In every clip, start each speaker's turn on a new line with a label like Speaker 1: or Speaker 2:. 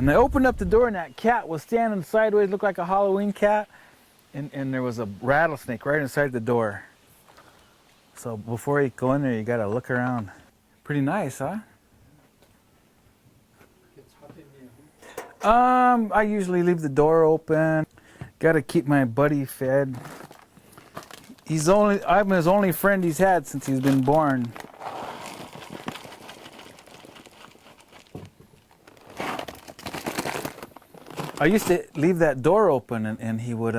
Speaker 1: And I opened up the door, and that cat was standing sideways, looked like a Halloween cat, and there was a rattlesnake right inside the door. So before you go in there, you gotta look around. Pretty nice, huh?
Speaker 2: It's hot in here.
Speaker 1: I usually leave the door open. Gotta keep my buddy fed. I'm his only friend he's had since he's been born. I used to leave that door open, and he would,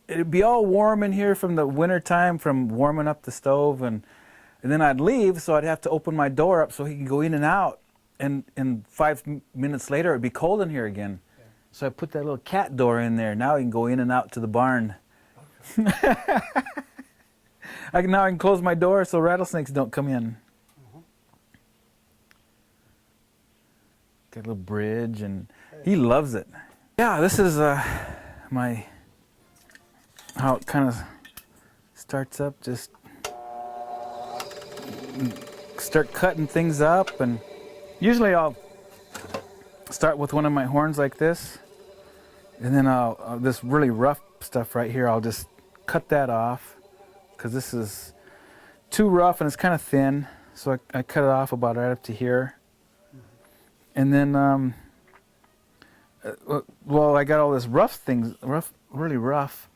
Speaker 1: it'd be all warm in here from the winter time, from warming up the stove, and then I'd leave, so I'd have to open my door up so he could go in and out, and 5 minutes later it'd be cold in here again. Yeah. So I put that little cat door in there. Now he can go in and out to the barn. Okay. Now I can close my door so rattlesnakes don't come in. Got a little bridge, and he loves it. Yeah, this is how it kind of starts up. Just start cutting things up, and usually I'll start with one of my horns like this, and then I'll this really rough stuff right here, I'll just cut that off because this is too rough and it's kind of thin, so I cut it off about right up to here. And then, well, I got all this really rough.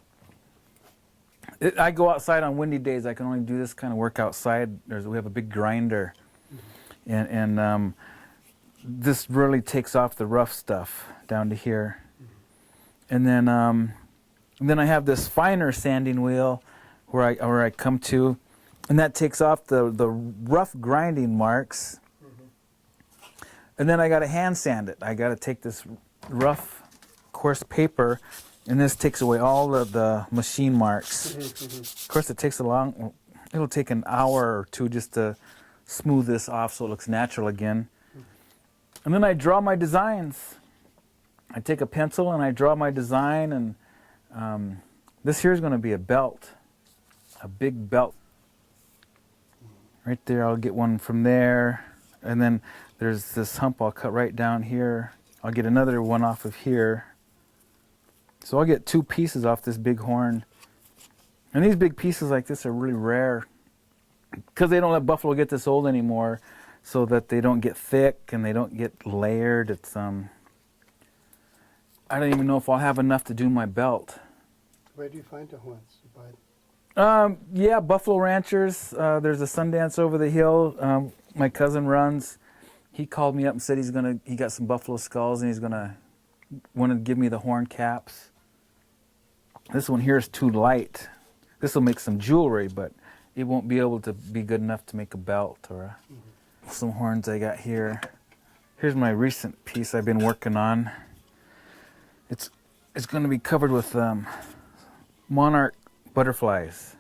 Speaker 1: I go outside on windy days. I can only do this kind of work outside. We have a big grinder, and this really takes off the rough stuff down to here. And then I have this finer sanding wheel where I come to, and that takes off the rough grinding marks. And then I got to hand sand it. I got to take this rough, coarse paper, and this takes away all of the machine marks. Of course, it'll take an hour or two just to smooth this off so it looks natural again. And then I draw my designs. I take a pencil and I draw my design, and this here is going to be a belt, a big belt. Right there, I'll get one from there, and then there's this hump I'll cut right down here. I'll get another one off of here. So I'll get 2 pieces off this big horn. And these big pieces like this are really rare because they don't let buffalo get this old anymore, so that they don't get thick and they don't get layered. It's I don't even know if I'll have enough to do my belt.
Speaker 2: Where do you find the horns? You buy them?
Speaker 1: Yeah, Buffalo Ranchers. There's a Sundance over the hill. My cousin runs. He called me up and said he got some buffalo skulls and he's gonna want to give me the horn caps. This one here is too light. This will make some jewelry, but it won't be able to be good enough to make a belt or some horns I got here. Here's my recent piece I've been working on. It's going to be covered with monarch butterflies.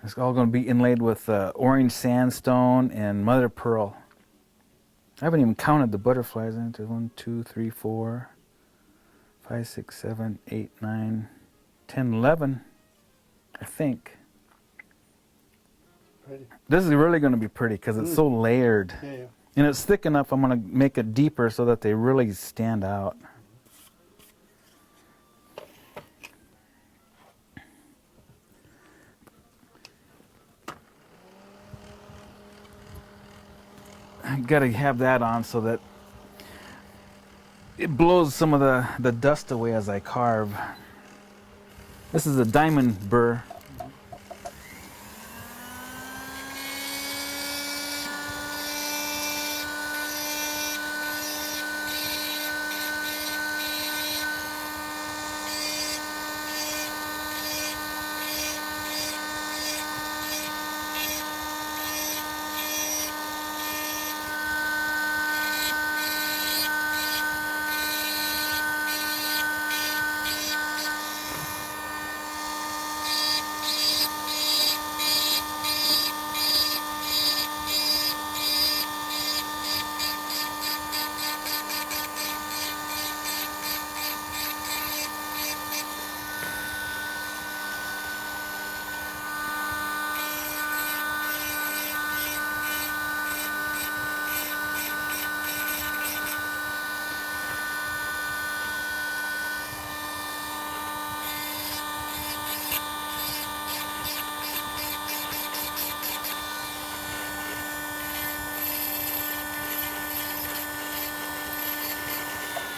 Speaker 1: It's all going to be inlaid with orange sandstone and mother of pearl. I haven't even counted the butterflies. There's 1, 2, 3, 4, 5, 6, 7, 8, 9, 10, 11, I think.
Speaker 2: Pretty.
Speaker 1: This is really going to be pretty because it's so layered.
Speaker 2: Yeah, yeah.
Speaker 1: And it's thick enough, I'm going to make it deeper so that they really stand out. I've got to have that on so that it blows some of the dust away as I carve. This is a diamond burr.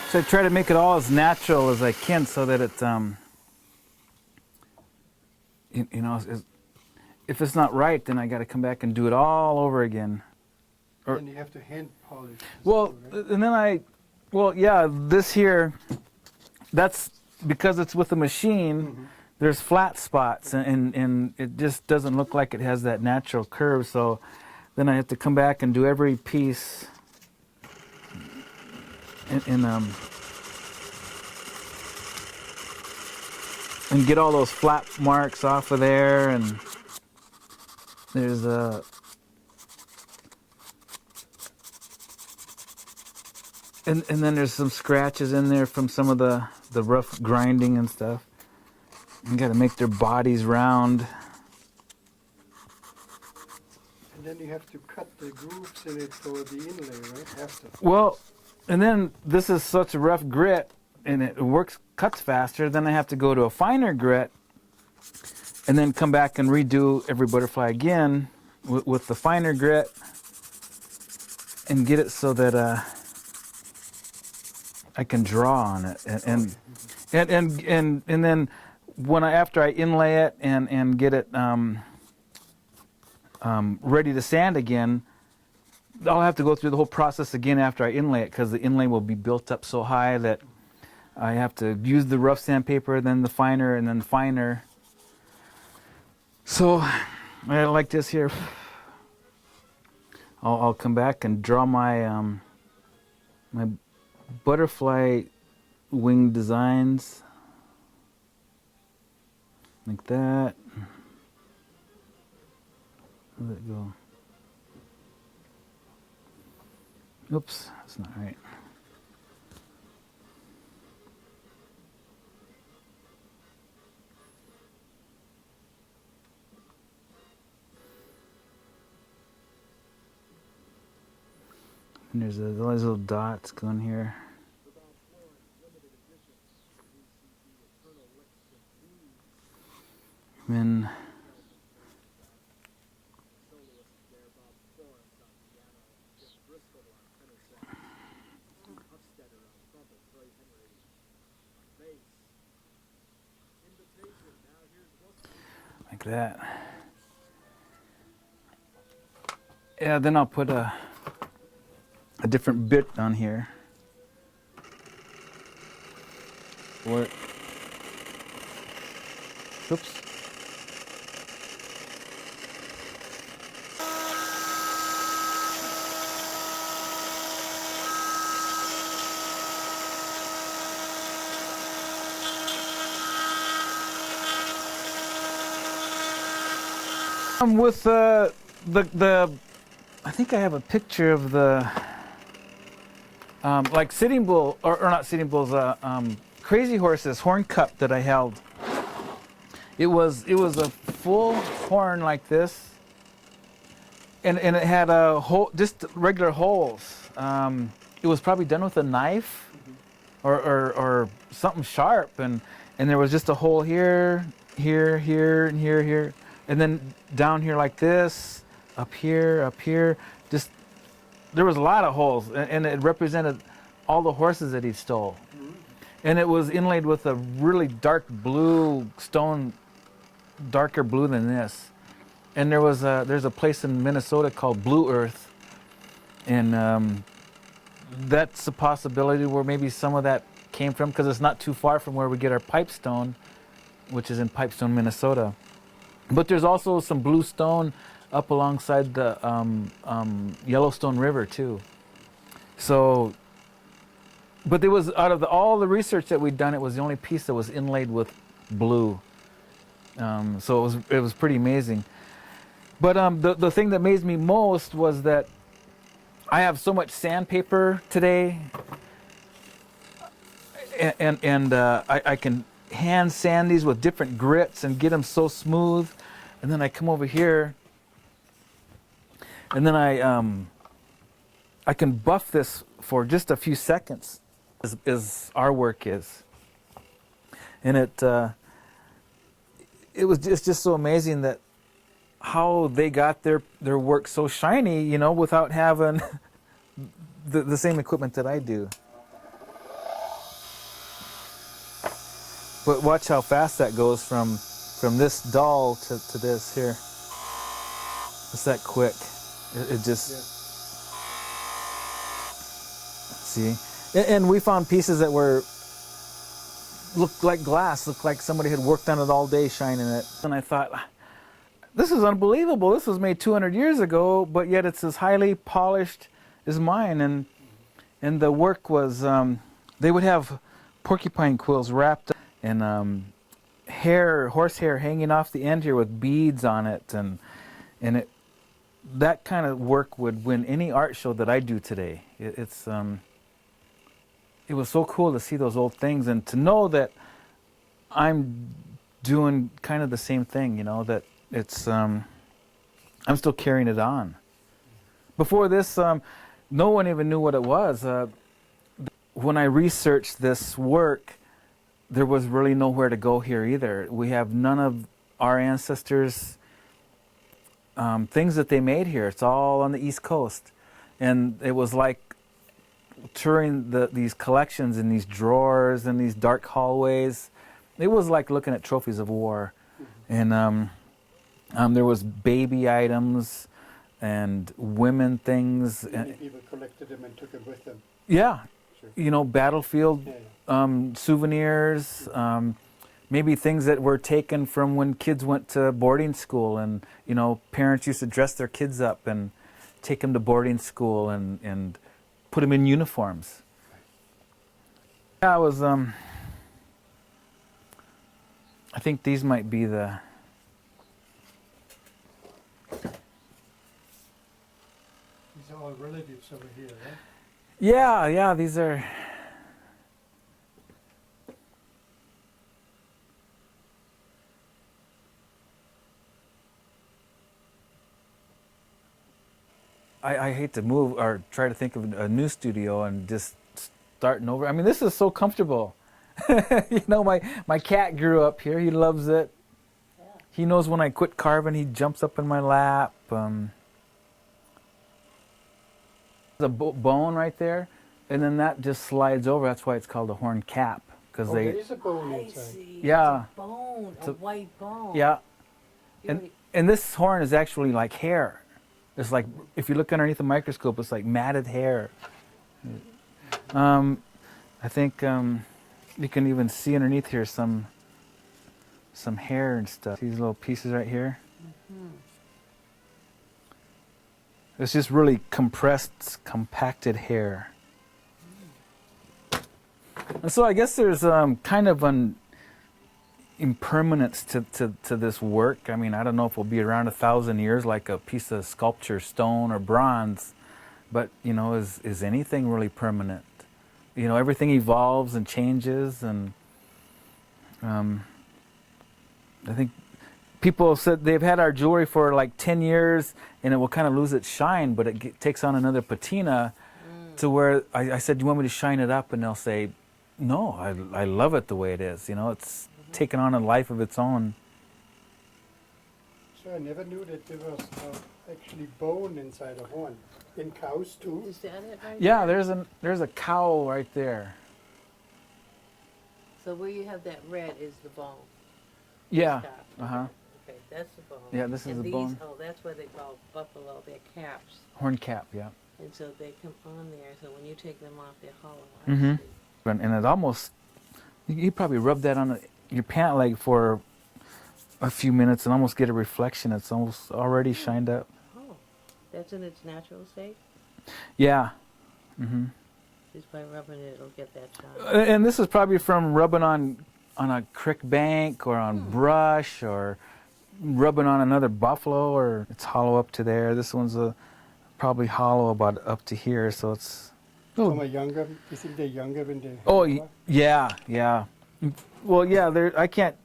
Speaker 1: So I try to make it all as natural as I can, so that it, you know, if it's not right, then I got to come back and do it all over again.
Speaker 2: And you have to hand polish.
Speaker 1: Well,
Speaker 2: right?
Speaker 1: and then yeah, this here, that's because it's with a machine. There's flat spots, and it just doesn't look like it has that natural curve. So then I have to come back and do every piece, and get all those flat marks off of there. And there's and then there's some scratches in there from some of the rough grinding and stuff. You got to make their bodies round.
Speaker 2: And then you have to cut the grooves in it for the inlay, right? After.
Speaker 1: Well, and then this is such a rough grit, and it cuts faster. Then I have to go to a finer grit, and then come back and redo every butterfly again with the finer grit, and get it so that I can draw on it, and then after I inlay it and get it ready to sand again, I'll have to go through the whole process again after I inlay it, because the inlay will be built up so high that I have to use the rough sandpaper, then the finer, and then finer. So I like this here. I'll come back and draw my my butterfly wing designs like that. Where did it go? Oops, that's not right. And there's all these little dots going here. And then like that. Yeah, then I'll put a different bit on here. What? Oops. With the I think I have a picture of the like Sitting Bull, or not Sitting Bulls, Crazy Horses horn cup that I held. It was a full horn like this, and it had a hole, just regular holes. It was probably done with a knife, or something sharp, and there was just a hole here, and here, and then down here like this, up here. Just there was a lot of holes, and it represented all the horses that he stole. And it was inlaid with a really dark blue stone, darker blue than this. And there's a place in Minnesota called Blue Earth, and that's a possibility where maybe some of that came from, because it's not too far from where we get our pipestone, which is in Pipestone, Minnesota. But there's also some blue stone up alongside the Yellowstone River too. So, but it was, out of all the research that we'd done, it was the only piece that was inlaid with blue. So it was pretty amazing. But the thing that amazed me most was that I have so much sandpaper today, and I can hand sand these with different grits and get them so smooth. And then I come over here, and then I can buff this for just a few seconds, as our work is. And it's just so amazing that how they got their work so shiny, you know, without having the same equipment that I do. But watch how fast that goes from this dull to this here. It's that quick. It just,
Speaker 2: Yeah.
Speaker 1: see? And we found pieces that looked like glass, looked like somebody had worked on it all day shining it. And I thought, this is unbelievable. This was made 200 years ago, but yet it's as highly polished as mine. And the work was, they would have porcupine quills wrapped in hair, horsehair hanging off the end here with beads on it. And that kind of work would win any art show that I do today. It was so cool to see those old things and to know that I'm doing kind of the same thing, you know, that it's, I'm still carrying it on. Before this, no one even knew what it was. When I researched this work, there was really nowhere to go here either. We have none of our ancestors' things that they made here. It's all on the East Coast. And it was like touring these collections in these drawers and these dark hallways. It was like looking at trophies of war. And there was baby items and women things.
Speaker 2: Many people collected them and took them with them.
Speaker 1: Yeah,
Speaker 2: Sure.
Speaker 1: you know, battlefield
Speaker 2: Yeah.
Speaker 1: souvenirs, maybe things that were taken from when kids went to boarding school, and you know, parents used to dress their kids up and take them to boarding school and put them in uniforms. Yeah, I was. I think these might be the.
Speaker 2: These are all relatives over here, right?
Speaker 1: Yeah, these are. I hate to move or try to think of a new studio and just starting over. I mean, this is so comfortable. You know, my cat grew up here. He loves it.
Speaker 3: Yeah.
Speaker 1: He knows when I quit carving, he jumps up in my lap. There's a bone right there, and then that just slides over. That's why it's called a horn cap, because
Speaker 2: There
Speaker 1: they.
Speaker 2: is a bone
Speaker 3: I
Speaker 2: inside.
Speaker 3: see.
Speaker 1: Yeah.
Speaker 3: It's a bone,
Speaker 1: It's
Speaker 3: a
Speaker 1: a-
Speaker 3: white bone.
Speaker 1: Yeah,
Speaker 3: You
Speaker 1: and
Speaker 3: already-
Speaker 1: and this horn is actually like hair. It's like, if you look underneath the microscope, it's like matted hair. I think you can even see underneath here some hair and stuff. These little pieces right here. It's just really compressed, compacted hair. And so I guess there's kind of an impermanence to this work. I mean, I don't know if it'll be around 1,000 years like a piece of sculpture, stone or bronze, but you know, is anything really permanent? You know, everything evolves and changes, and I think people have said they've had our jewelry for like 10 years and it will kind of lose its shine, but it takes on another patina to where I said, "Do you want me to shine it up?" And they'll say, "No, I love it the way it is." You know, it's taken on a life of its own.
Speaker 2: So I never knew that there was actually bone inside a horn. In cows too.
Speaker 3: Is that it right
Speaker 1: Yeah,
Speaker 3: there?
Speaker 1: there's a cow right there.
Speaker 3: So where you have that red is the bone.
Speaker 1: Yeah.
Speaker 3: Stop.
Speaker 1: Uh-huh.
Speaker 3: Okay, that's the bone.
Speaker 1: Yeah, this is
Speaker 3: and
Speaker 1: the
Speaker 3: these,
Speaker 1: bone.
Speaker 3: Oh, that's why they call buffalo. They're caps.
Speaker 1: Horn cap, yeah.
Speaker 3: And so they come on there. So when you take them off, they're hollow. I
Speaker 1: Mhm.
Speaker 3: see.
Speaker 1: And it almost, you probably rub that on your pant leg for a few minutes and almost get a reflection. It's almost already shined up.
Speaker 3: Oh, that's in its natural state?
Speaker 1: Yeah. Hmm.
Speaker 3: Just by rubbing it, it'll get that shine.
Speaker 1: And this is probably from rubbing on a creek bank or on brush or rubbing on another buffalo, or it's hollow up to there. This one's probably hollow about up to here, so it's.
Speaker 2: Some are younger. You think they're younger when they.
Speaker 1: Oh, yeah. Well, yeah, I can't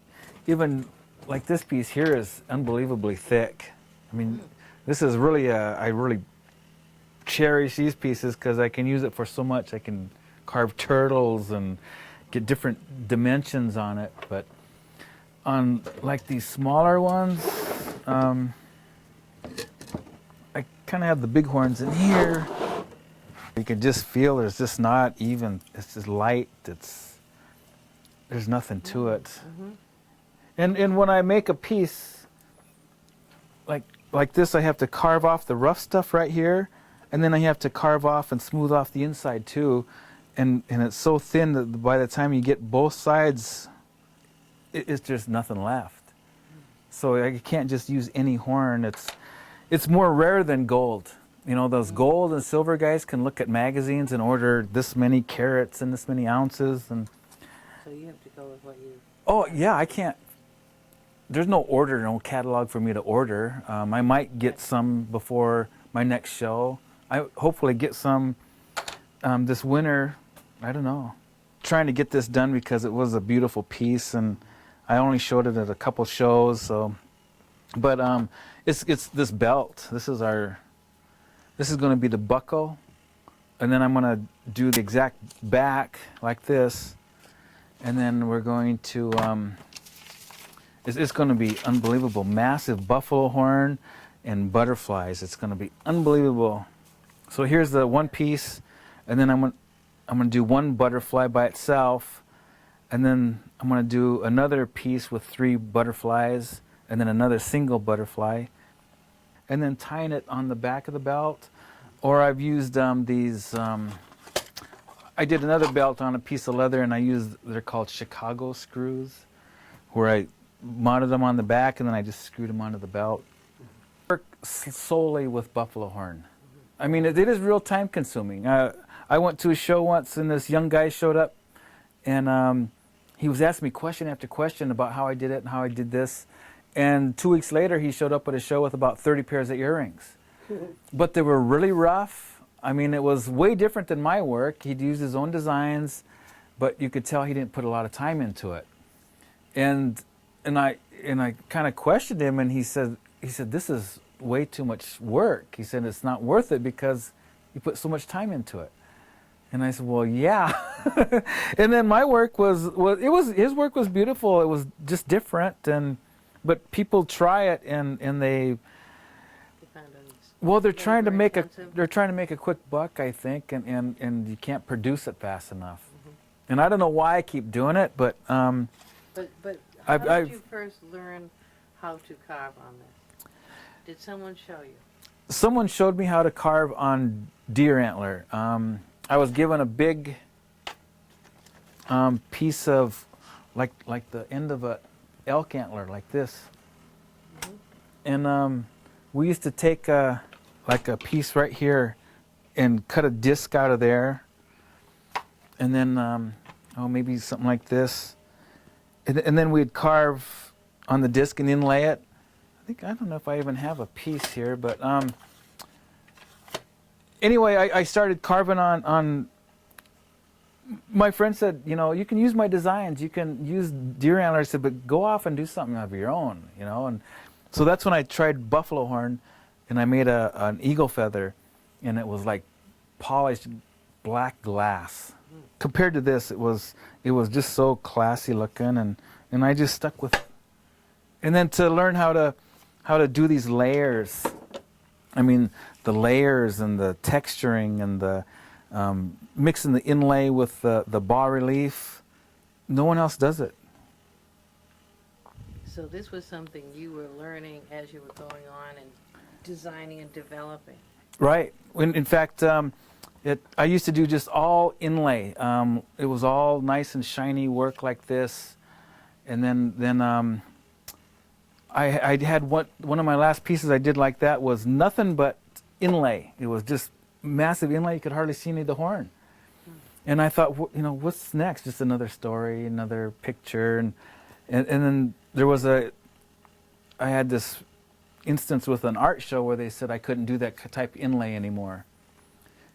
Speaker 1: even, like this piece here is unbelievably thick. I mean, this is really, I really cherish these pieces because I can use it for so much. I can carve turtles and get different dimensions on it. But on like these smaller ones, I kind of have the bighorns in here. You can just feel there's just not even, it's just light, it's there's nothing to it.
Speaker 3: Mm-hmm.
Speaker 1: And when I make a piece like this, I have to carve off the rough stuff right here, and then I have to carve off and smooth off the inside too. And it's so thin that by the time you get both sides, it's just nothing left. So I can't just use any horn. It's more rare than gold. You know, those gold and silver guys can look at magazines and order this many carats and this many ounces. And
Speaker 3: So you have to go with what you...
Speaker 1: oh yeah, I can't. There's no order, no catalog for me to order. I might get some before my next show. I hopefully get some this winter. I don't know. Trying to get this done because it was a beautiful piece, and I only showed it at a couple shows. So, but it's this belt. This is going to be the buckle, and then I'm going to do the exact back like this, and then we're going to. It's going to be unbelievable. Massive buffalo horn and butterflies. It's going to be unbelievable. So here's the one piece, and then I'm going to do one butterfly by itself, and then I'm going to do another piece with 3 butterflies, and then another single butterfly, and then tying it on the back of the belt. Or I've used these. I did another belt on a piece of leather, and they're called Chicago screws, where I mounted them on the back, and then I just screwed them onto the belt. Work solely with buffalo horn. I mean, it is real time consuming. I went to a show once, and this young guy showed up, and he was asking me question after question about how I did it and how I did this. And 2 weeks later, he showed up at a show with about 30 pairs of earrings. But they were really rough. I mean, it was way different than my work. He'd used his own designs, but you could tell he didn't put a lot of time into it. And I kind of questioned him, and he said, this is way too much work. He said, it's not worth it because you put so much time into it. And I said, well, yeah. And then my work his work was beautiful. It was just different, but people try it and they, well, they're trying to make a quick buck, I think, and you can't produce it fast enough. And I don't know why I keep doing it, but
Speaker 3: But how did you first learn how to carve on this? Did someone show you?
Speaker 1: Someone showed me how to carve on deer antler. I was given a big piece of, like the end of a elk antler, like this. And we used to take like a piece right here and cut a disc out of there. And then, maybe something like this. And then we'd carve on the disc and inlay it. I don't know if I even have a piece here, but anyway, I started carving on. My friend said, you can use my designs, you can use deer antlers, I said, but go off and do something of your own, And so that's when I tried buffalo horn, and I made an eagle feather, and it was like polished black glass. Compared to this, it was just so classy looking, and I just stuck with it. And then to learn how to do these layers, I mean the layers and the texturing and the mixing the inlay with the bas relief, no one else does it.
Speaker 3: So this was something you were learning as you were going on and designing and developing.
Speaker 1: Right. In fact, I used to do just all inlay. It was all nice and shiny work like this, and then I had one of my last pieces I did like that was nothing but inlay. It was just massive inlay. You could hardly see any of the horn. And I thought, what's next? Just another story, another picture, and then I had this instance with an art show where they said I couldn't do that type inlay anymore.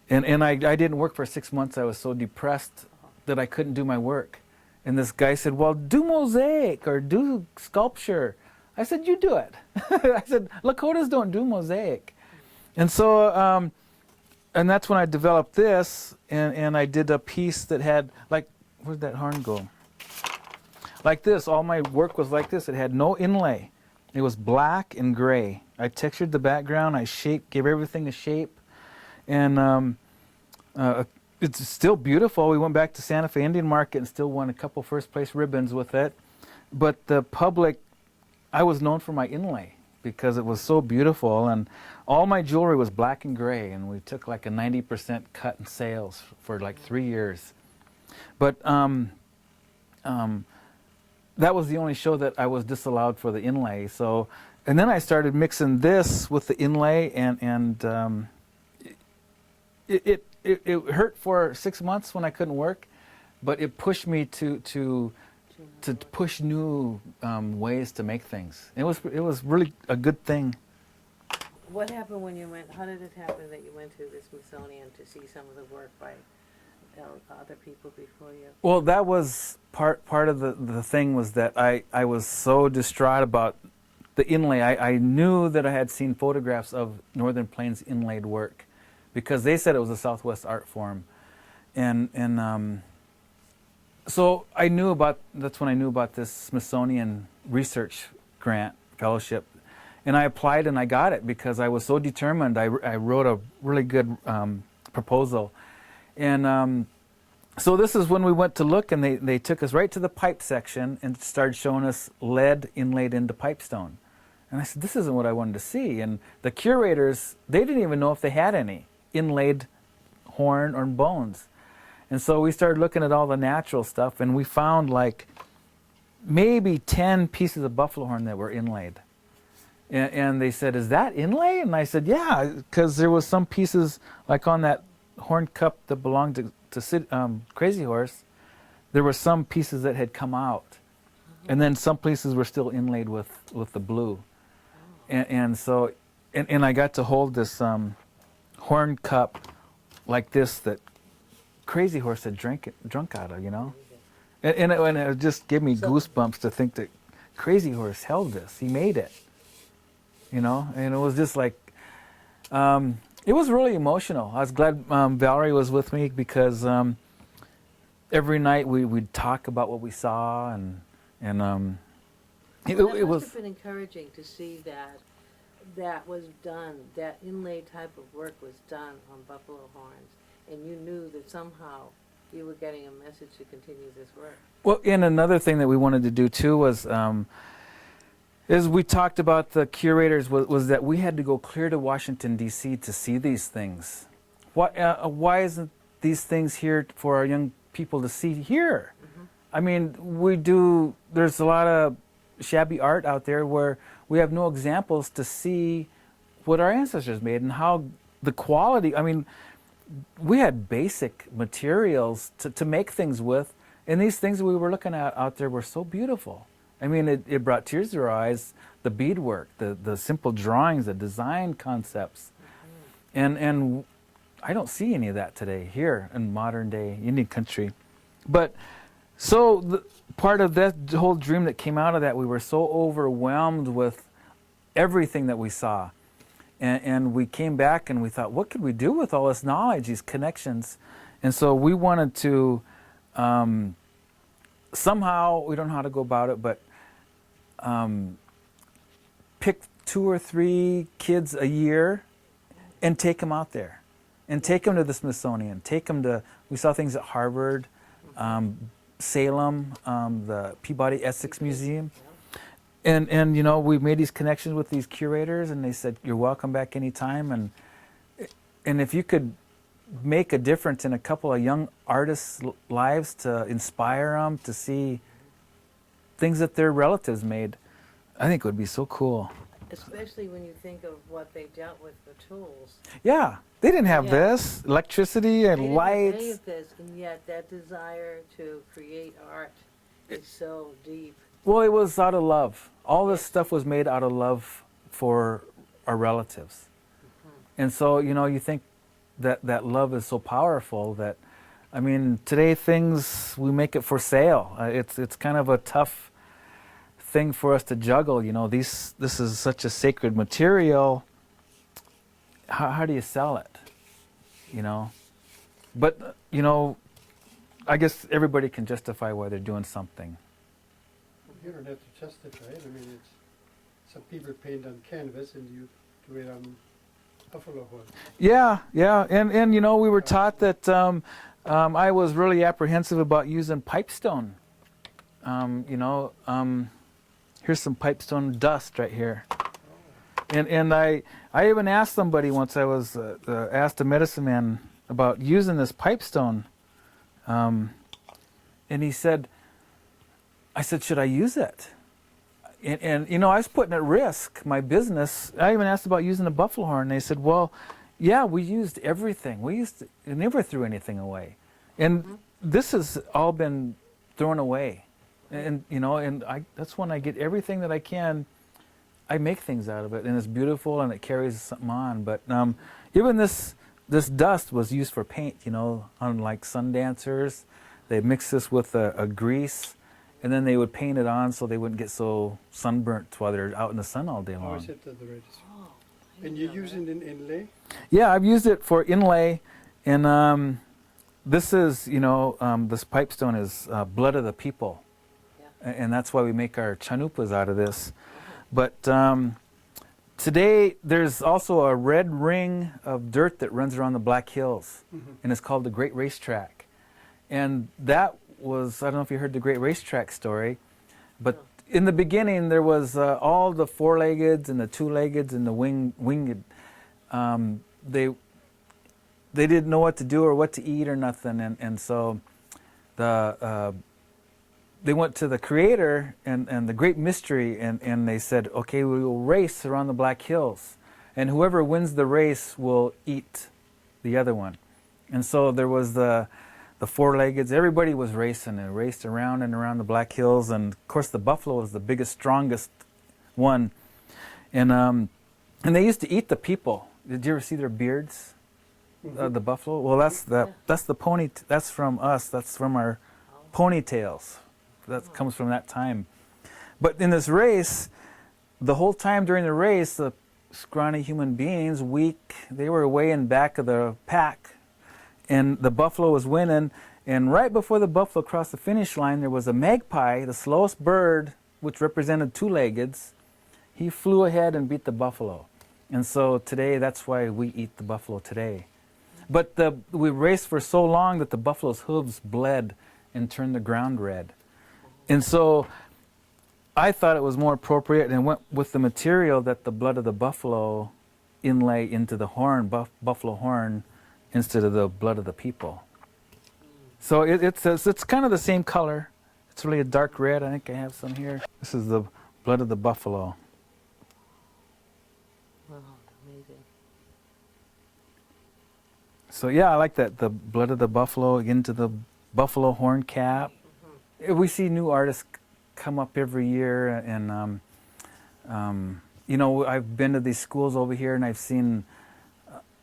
Speaker 1: And I didn't work for 6 months. I was so depressed that I couldn't do my work. And this guy said, well, do mosaic or do sculpture. I said, you do it. I said, Lakotas don't do mosaic. And so, and that's when I developed this, and I did a piece that had, like, where'd that horn go? Like this. All my work was like this. It had no inlay. It was black and gray. I textured the background. I gave everything a shape. And it's still beautiful. We went back to Santa Fe Indian Market and still won a couple first place ribbons with it. But the public, I was known for my inlay because it was so beautiful, and all my jewelry was black and gray, and we took like a 90% cut in sales for like 3 years. But that was the only show that I was disallowed for the inlay. So, and then I started mixing this with the inlay, and it hurt for 6 months when I couldn't work, but it pushed me to push new ways to make things. It was really a good thing.
Speaker 3: What happened when you went, how did it happen that you went to the Smithsonian to see some of the work by other people before you?
Speaker 1: Well, that was part of the thing, was that I was so distraught about the inlay. I knew that I had seen photographs of Northern Plains inlaid work because they said it was a Southwest art form. And so I knew about, that's when I knew about this Smithsonian research grant fellowship. And I applied and I got it because I was so determined. I wrote a really good proposal. And so this is when we went to look, and they took us right to the pipe section and started showing us lead inlaid into pipestone. And I said, this isn't what I wanted to see. And the curators, they didn't even know if they had any inlaid horn or bones. And so we started looking at all the natural stuff, and we found like maybe 10 pieces of buffalo horn that were inlaid. And they said, is that inlay? And I said, yeah, because there was some pieces like on that horn cup that belonged to Crazy Horse. There were some pieces that had come out, and then some pieces were still inlaid with the blue. And so I got to hold this horn cup like this that Crazy Horse had drunk out of, you know. And it just gave me goosebumps to think that Crazy Horse held this. He made it, you know. And it was just like, it was really emotional. I was glad Valerie was with me because every night we'd talk about what we saw, and it
Speaker 3: It
Speaker 1: was.
Speaker 3: must have been encouraging to see that was done, that inlay type of work was done on buffalo horns, and you knew that somehow you were getting a message to continue this work.
Speaker 1: Well, and another thing that we wanted to do too was, as we talked about the curators, was that we had to go clear to Washington, D.C. to see these things. Why isn't these things here for our young people to see here? Mm-hmm. I mean, there's a lot of shabby art out there where we have no examples to see what our ancestors made and how the quality, I mean, we had basic materials to make things with, and these things that we were looking at out there were so beautiful. I mean, it brought tears to our eyes, the beadwork, the simple drawings, the design concepts. Mm-hmm. And I don't see any of that today here in modern day Indian country. But so part of that whole dream that came out of that, we were so overwhelmed with everything that we saw. And we came back and we thought, what could we do with all this knowledge, these connections? And so we wanted to somehow, we don't know how to go about it, but pick 2 or 3 kids a year and take them out there. And take them to the Smithsonian. Take them to, we saw things at Harvard, Salem, the Peabody Essex Museum. And you know, we made these connections with these curators, and they said, you're welcome back anytime. And if you could make a difference in a couple of young artists' lives to inspire them to see things that their relatives made, I think it would be so cool.
Speaker 3: Especially when you think of what they dealt with for tools.
Speaker 1: Yeah, they didn't have this, electricity and
Speaker 3: They didn't
Speaker 1: lights.
Speaker 3: have any of this, and yet that desire to create art is so deep.
Speaker 1: Well, it was out of love. All this stuff was made out of love for our relatives. Mm-hmm. And so, you know, you think that love is so powerful that, I mean, today things, we make it for sale. It's kind of a tough thing for us to juggle. You know, this is such a sacred material. How do you sell it? You know? But, you know, I guess everybody can justify why they're doing something.
Speaker 2: You don't have to justify it. I mean, it's some people paint on canvas and you do it on buffalo horn.
Speaker 1: Yeah, yeah, and you know, we were taught that I was really apprehensive about using pipestone. You know, here's some pipestone dust right here, and I even asked somebody once. I was asked a medicine man about using this pipestone, and he said, I said, should I use it? And you know, I was putting at risk my business. I even asked about using a buffalo horn. And they said, well, yeah, we used everything. We never threw anything away. And this has all been thrown away. And you know, and that's when I get everything that I can. I make things out of it, and it's beautiful, and it carries something on. But even this dust was used for paint. You know, on like sun dancers, they mix this with a grease. And then they would paint it on so they wouldn't get so sunburnt while they're out in the sun all day
Speaker 2: Oh,
Speaker 1: long.
Speaker 2: is it the registry?
Speaker 3: Oh,
Speaker 2: And you use it in inlay?
Speaker 1: Yeah, I've used it for inlay, and this is, you know, this pipestone is blood of the people, and that's why we make our chanupas out of this. But today there's also a red ring of dirt that runs around the Black Hills, and it's called the Great Racetrack, and that was, I don't know if you heard the Great Racetrack story, but in the beginning there was all the four-leggeds and the two-leggeds and the winged. They didn't know what to do or what to eat or nothing, and so they went to the Creator and the Great Mystery, and they said, okay, we will race around the Black Hills, and whoever wins the race will eat the other one. And so there was the four-leggeds. Everybody was racing and raced around and around the Black Hills, and of course the buffalo was the biggest, strongest one. And they used to eat the people. Did you ever see their beards? The buffalo. Well, that's the pony. That's from us. That's from our ponytails. That comes from that time. But in this race, the whole time during the race, the scrawny human beings, weak, they were way in back of the pack. And the buffalo was winning, and right before the buffalo crossed the finish line, there was a magpie, the slowest bird, which represented two-leggeds. He flew ahead and beat the buffalo. And so today, that's why we eat the buffalo today. But we raced for so long that the buffalo's hooves bled and turned the ground red. And so I thought it was more appropriate and went with the material that the blood of the buffalo inlay into the horn, buffalo horn, instead of the blood of the people. So it's kind of the same color. It's really a dark red. I think I have some here. This is the blood of the buffalo.
Speaker 3: wow, amazing.
Speaker 1: So yeah, I like that, the blood of the buffalo into the buffalo horn cap. We see new artists come up every year, and you know, I've been to these schools over here, and I've seen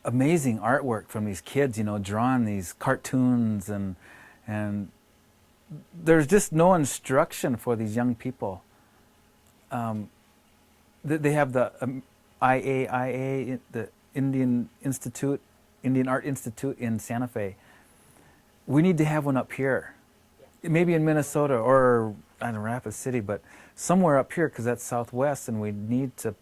Speaker 1: amazing artwork from these kids, you know, drawing these cartoons, and there's just no instruction for these young people. They have the IAIA, the Indian Art Institute in Santa Fe. We need to have one up here, maybe in Minnesota or I don't know, Rapid City, but somewhere up here, because that's Southwest, and we need to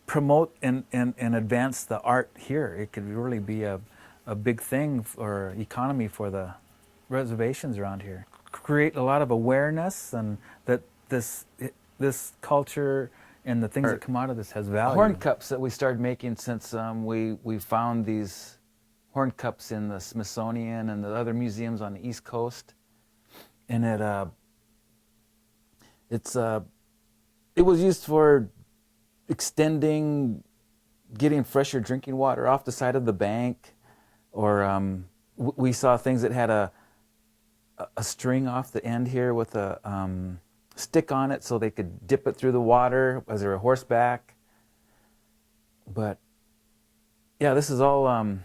Speaker 1: promote and advance the art here. It could really be a big thing for economy for the reservations around here. Create a lot of awareness, and that this culture and the things that come out of this has value. Horn cups that we started making since we found these horn cups in the Smithsonian and the other museums on the East Coast, and it was used for extending, getting fresher drinking water off the side of the bank, or we saw things that had a string off the end here with a stick on it, so they could dip it through the water as they were horseback. But yeah, this is all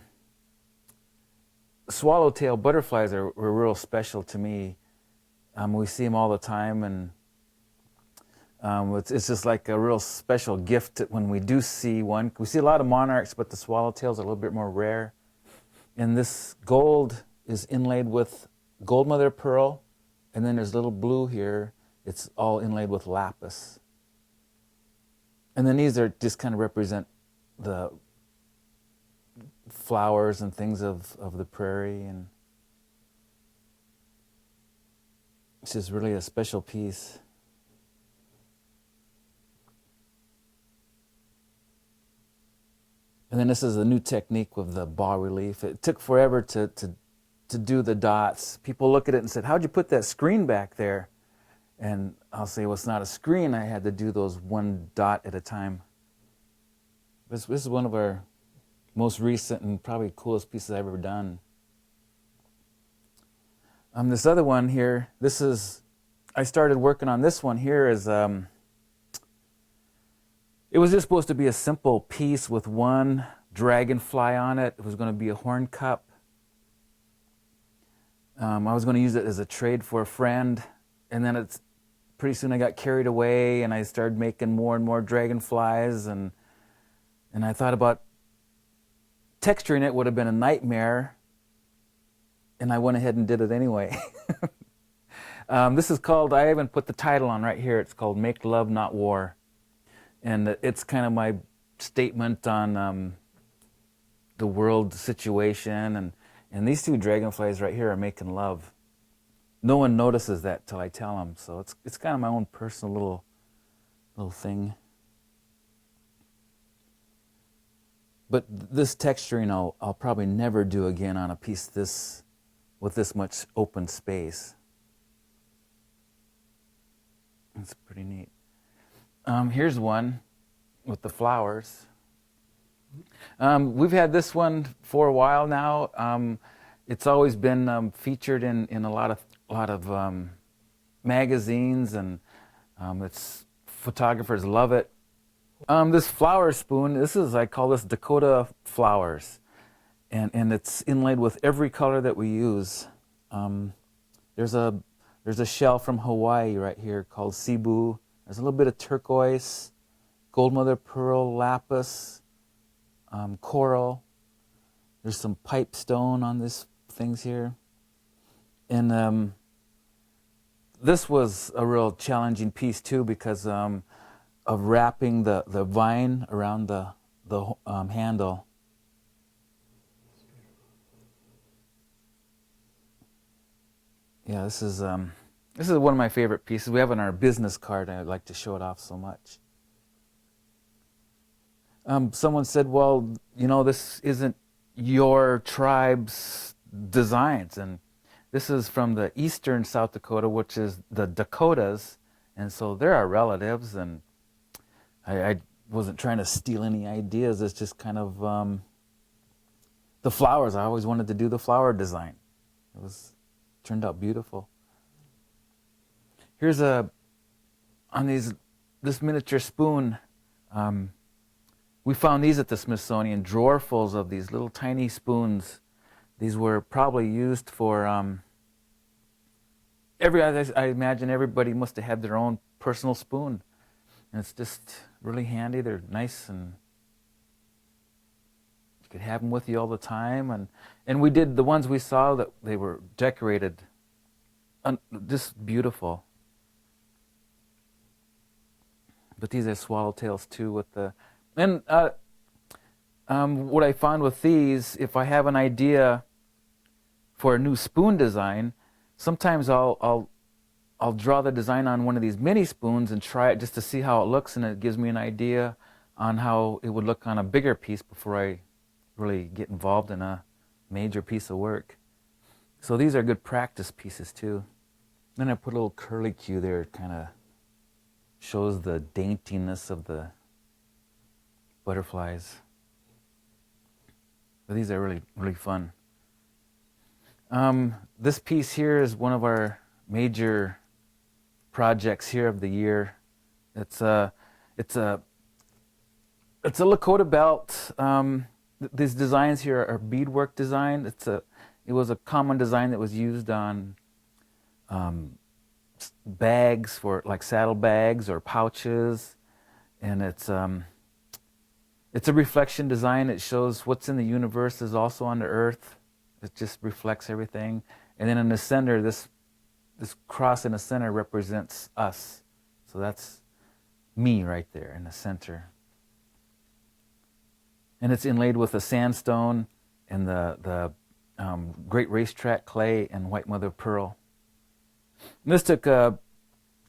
Speaker 1: swallowtail butterflies were real special to me. We see them all the time, and it's just like a real special gift when we do see one. We see a lot of monarchs, but the swallowtails are a little bit more rare. And this gold is inlaid with gold mother pearl, and then there's little blue here. It's all inlaid with lapis. And then these are just kind of represent the flowers and things of the prairie, and it's just really a special piece. And then this is a new technique with the bas relief. It took forever to do the dots. People look at it and said, how'd you put that screen back there? And I'll say, well, it's not a screen. I had to do those one dot at a time. This is one of our most recent and probably coolest pieces I've ever done. This other one here, I started working on this one here as, it was just supposed to be a simple piece with one dragonfly on it. It was going to be a horn cup. I was going to use it as a trade for a friend, and then pretty soon I got carried away and I started making more and more dragonflies, and I thought about texturing it would have been a nightmare, and I went ahead and did it anyway. This is called, I even put the title on right here, it's called Make Love Not War. And it's kind of my statement on the world situation, and these two dragonflies right here are making love. No one notices that till I tell them, so it's kind of my own personal little thing. But this texturing I'll probably never do again on a piece with this much open space. It's pretty neat. Here's one with the flowers. We've had this one for a while now. It's always been featured in a lot of magazines, and photographers love it. This flower spoon, I call this Dakota flowers, and it's inlaid with every color that we use. There's a shell from Hawaii right here called Cebu. There's a little bit of turquoise, gold mother pearl, lapis, coral. There's some pipe stone on these things here. And this was a real challenging piece too, because of wrapping the vine around the handle. Yeah, this is one of my favorite pieces. We have it on our business card, and I'd like to show it off so much. Someone said, well, this isn't your tribe's designs. And this is from the eastern South Dakota, which is the Dakotas. And so they're our relatives. And I wasn't trying to steal any ideas. It's just kind of the flowers. I always wanted to do the flower design. Turned out beautiful. Here's this miniature spoon. We found these at the Smithsonian, drawerfuls of these little tiny spoons. These were probably used for I imagine everybody must have had their own personal spoon. And it's just really handy. They're nice, and you could have them with you all the time. And we did the ones we saw that they were decorated, just beautiful. But these are swallowtails too with the... And what I found with these, if I have an idea for a new spoon design, sometimes I'll draw the design on one of these mini spoons and try it just to see how it looks, and it gives me an idea on how it would look on a bigger piece before I really get involved in a major piece of work. So these are good practice pieces too. Then I put a little curlicue there, kind of shows the daintiness of the butterflies. But these are really, really fun. This piece here is one of our major projects here of the year. It's a Lakota belt. These designs here are beadwork design. It was a common design that was used on bags, for like saddle bags or pouches, and it's a reflection design. It shows what's in the universe is also on the earth. It just reflects everything. And then in the center, this cross in the center represents us. So that's me right there in the center. and it's inlaid with the sandstone and the great racetrack clay and white mother of pearl. And this took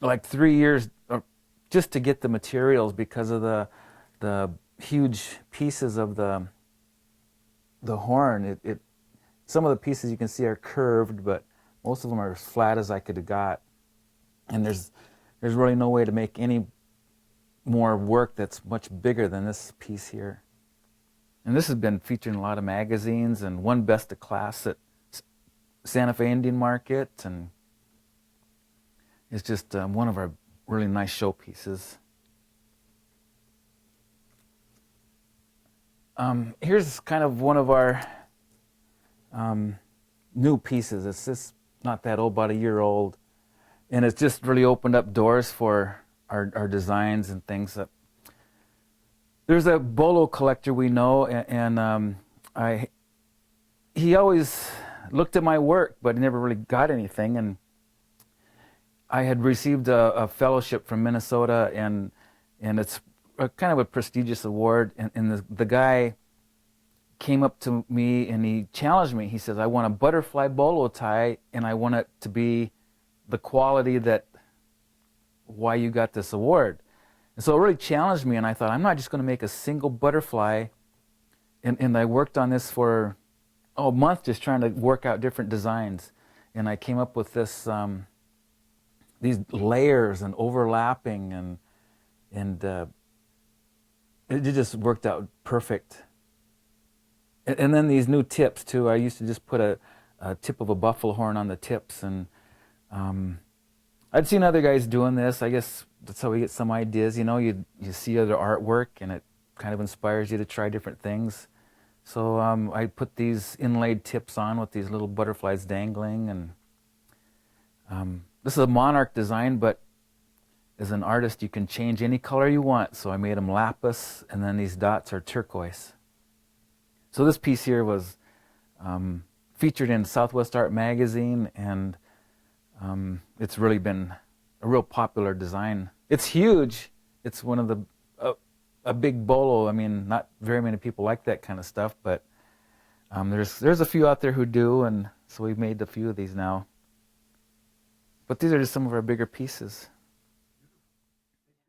Speaker 1: like 3 years just to get the materials because of the huge pieces of the horn. Some of the pieces you can see are curved, but most of them are as flat as I could have got. And there's really no way to make any more work that's much bigger than this piece here. And this has been featured in a lot of magazines and won best of class at Santa Fe Indian Market, and it's just one of our really nice showpieces. Here's kind of one of our new pieces. It's just not that old, about a year old, and it's just really opened up doors for our designs and things. There's a bolo collector we know, and he always looked at my work, but never really got anything. And I had received a fellowship from Minnesota, and it's kind of a prestigious award. And the guy came up to me and he challenged me. He says, "I want a butterfly bolo tie, and I want it to be the quality that why you got this award." And so it really challenged me, and I thought, I'm not just going to make a single butterfly. And I worked on this for a month, just trying to work out different designs. And I came up with this these layers and overlapping, and it just worked out perfect. And then these new tips too. I used to just put a tip of a buffalo horn on the tips, and I'd seen other guys doing this. I guess that's how we get some ideas. You know, you see other artwork, and it kind of inspires you to try different things. So I put these inlaid tips on with these little butterflies dangling, and this is a monarch design, but as an artist, you can change any color you want. So I made them lapis, and then these dots are turquoise. So this piece here was featured in Southwest Art magazine, and it's really been a real popular design. It's huge. It's one of the a big bolo. I mean, not very many people like that kind of stuff, but there's a few out there who do, and so we've made a few of these now. But these are just some of our bigger pieces.